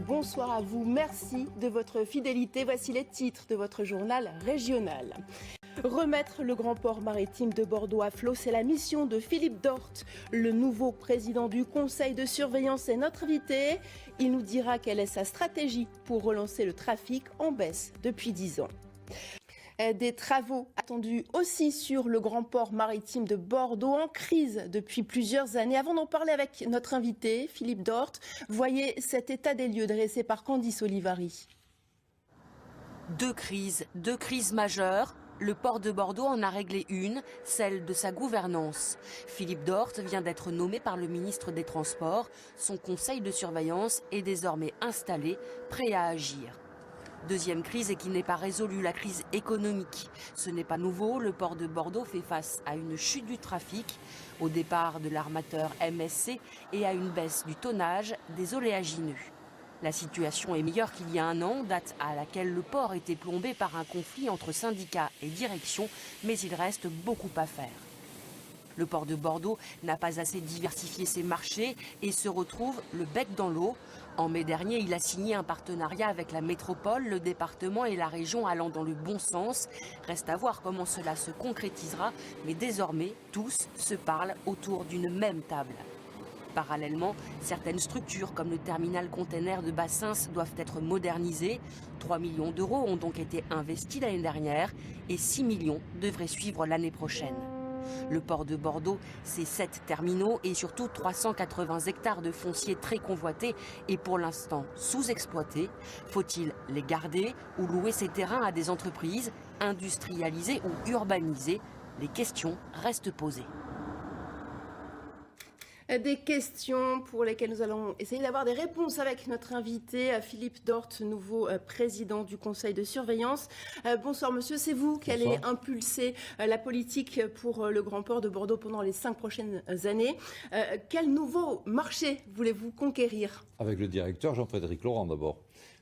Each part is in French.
Bonsoir à vous, merci de votre fidélité. Voici les titres de votre journal régional. Remettre le grand port maritime de Bordeaux à flot, c'est la mission de Philippe Dort. Le nouveau président du conseil de surveillance est notre invité. Il nous dira quelle est sa stratégie pour relancer le trafic en baisse depuis 10 ans. Des travaux attendus aussi sur le grand port maritime de Bordeaux en crise depuis plusieurs années. Avant d'en parler avec notre invité, Philippe Dort, voyez cet état des lieux dressé par Candice Olivari. Deux crises majeures. Le port de Bordeaux en a réglé une, celle de sa gouvernance. Philippe Dort vient d'être nommé par le ministre des Transports. Son conseil de surveillance est désormais installé, prêt à agir. Deuxième crise et qui n'est pas résolue, la crise économique. Ce n'est pas nouveau, le port de Bordeaux fait face à une chute du trafic, au départ de l'armateur MSC et à une baisse du tonnage des oléagineux. La situation est meilleure qu'il y a un an, date à laquelle le port était plombé par un conflit entre syndicats et direction, mais il reste beaucoup à faire. Le port de Bordeaux n'a pas assez diversifié ses marchés et se retrouve le bec dans l'eau. En mai dernier, il a signé un partenariat avec la métropole, le département et la région allant dans le bon sens. Reste à voir comment cela se concrétisera, mais désormais, tous se parlent autour d'une même table. Parallèlement, certaines structures comme le terminal container de Bassens doivent être modernisées. 3 millions d'euros ont donc été investis l'année dernière et 6 millions devraient suivre l'année prochaine. Le port de Bordeaux, c'est 7 terminaux et surtout 380 hectares de foncier très convoités et pour l'instant sous-exploités. Faut-il les garder ou louer ces terrains à des entreprises, industrialisées ou urbanisées? Les questions restent posées. Des questions pour lesquelles nous allons essayer d'avoir des réponses avec notre invité, Philippe Dort, nouveau président du conseil de surveillance. Bonsoir monsieur, c'est vous qui allez impulser la politique pour le grand port de Bordeaux pendant les 5 prochaines années. Quel nouveau marché voulez-vous conquérir? Avec le directeur Jean-Frédéric Laurent d'abord.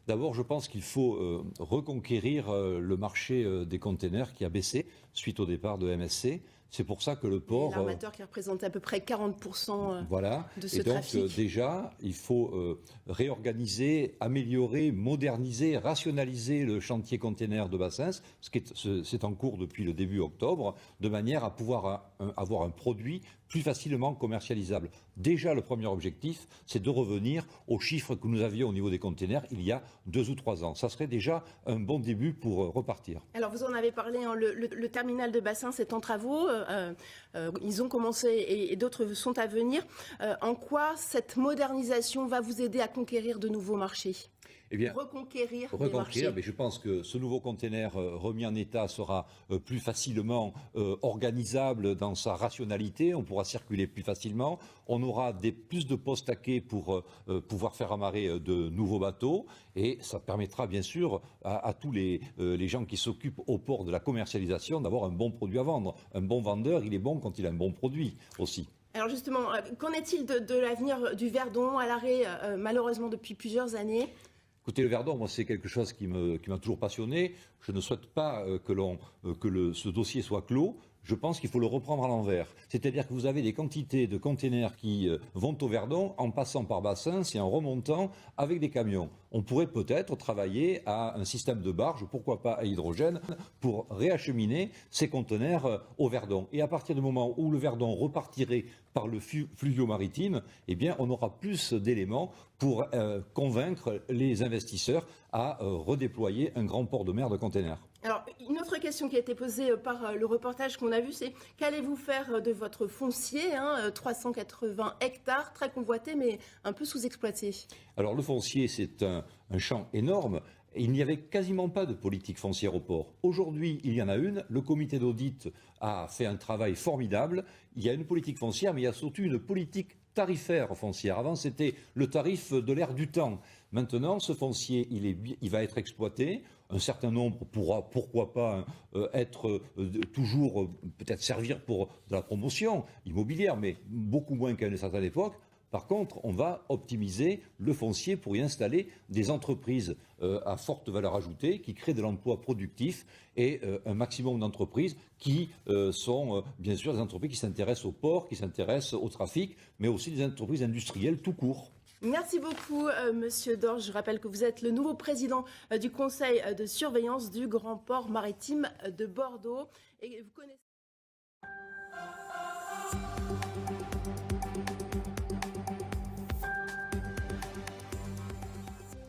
D'abord, je pense qu'il faut reconquérir le marché des containers qui a baissé suite au départ de MSC. C'est pour ça que le port... L'armateur qui représente à peu près 40% voilà. de ce trafic. Et donc déjà, il faut réorganiser, améliorer, moderniser, rationaliser le chantier container de Bassens, c'est en cours depuis le début octobre, de manière à pouvoir avoir un produit plus facilement commercialisable. Déjà, le premier objectif, c'est de revenir aux chiffres que nous avions au niveau des containers il y a 2 ou 3 ans. Ça serait déjà un bon début pour repartir. Alors, vous en avez parlé, hein, le terminal de Bassens est en travaux. Ils ont commencé et d'autres sont à venir. En quoi cette modernisation va vous aider à conquérir de nouveaux marchés? Eh bien, reconquérir des marchés. Mais je pense que ce nouveau container remis en état sera plus facilement organisable dans sa rationalité. On pourra circuler plus facilement. On aura plus de postes à quai pour pouvoir faire amarrer de nouveaux bateaux. Et ça permettra bien sûr à tous les gens qui s'occupent au port de la commercialisation d'avoir un bon produit à vendre. Un bon vendeur, il est bon quand il a un bon produit aussi. Alors justement, qu'en est-il de l'avenir du Verdon à l'arrêt malheureusement depuis plusieurs années? Écoutez, le Verdon, moi, c'est quelque chose qui m'a toujours passionné. Je ne souhaite pas ce dossier soit clos. Je pense qu'il faut le reprendre à l'envers. C'est-à-dire que vous avez des quantités de containers qui vont au Verdon en passant par Bassens et en remontant avec des camions. On pourrait peut-être travailler à un système de barge, pourquoi pas à hydrogène, pour réacheminer ces containers au Verdon. Et à partir du moment où le Verdon repartirait par le fluvio maritime, eh bien, on aura plus d'éléments pour convaincre les investisseurs à redéployer un grand port de mer de containers. Alors, une autre question qui a été posée par le reportage qu'on a vu, c'est qu'allez-vous faire de votre foncier, 380 hectares, très convoité, mais un peu sous-exploité? Alors, le foncier, c'est un champ énorme. Il n'y avait quasiment pas de politique foncière au port. Aujourd'hui, il y en a une. Le comité d'audit a fait un travail formidable. Il y a une politique foncière, mais il y a surtout une politique tarifaire foncière. Avant, c'était le tarif de l'air du temps. Maintenant, ce foncier, il va être exploité. Un certain nombre pourra, pourquoi pas, être toujours, peut-être servir pour de la promotion immobilière, mais beaucoup moins qu'à une certaine époque. Par contre, on va optimiser le foncier pour y installer des entreprises à forte valeur ajoutée qui créent de l'emploi productif et un maximum d'entreprises qui sont bien sûr des entreprises qui s'intéressent au port, qui s'intéressent au trafic, mais aussi des entreprises industrielles tout court. Merci beaucoup, Monsieur Dorte. Je rappelle que vous êtes le nouveau président du conseil de surveillance du Grand Port Maritime de Bordeaux. Et vous connaissez...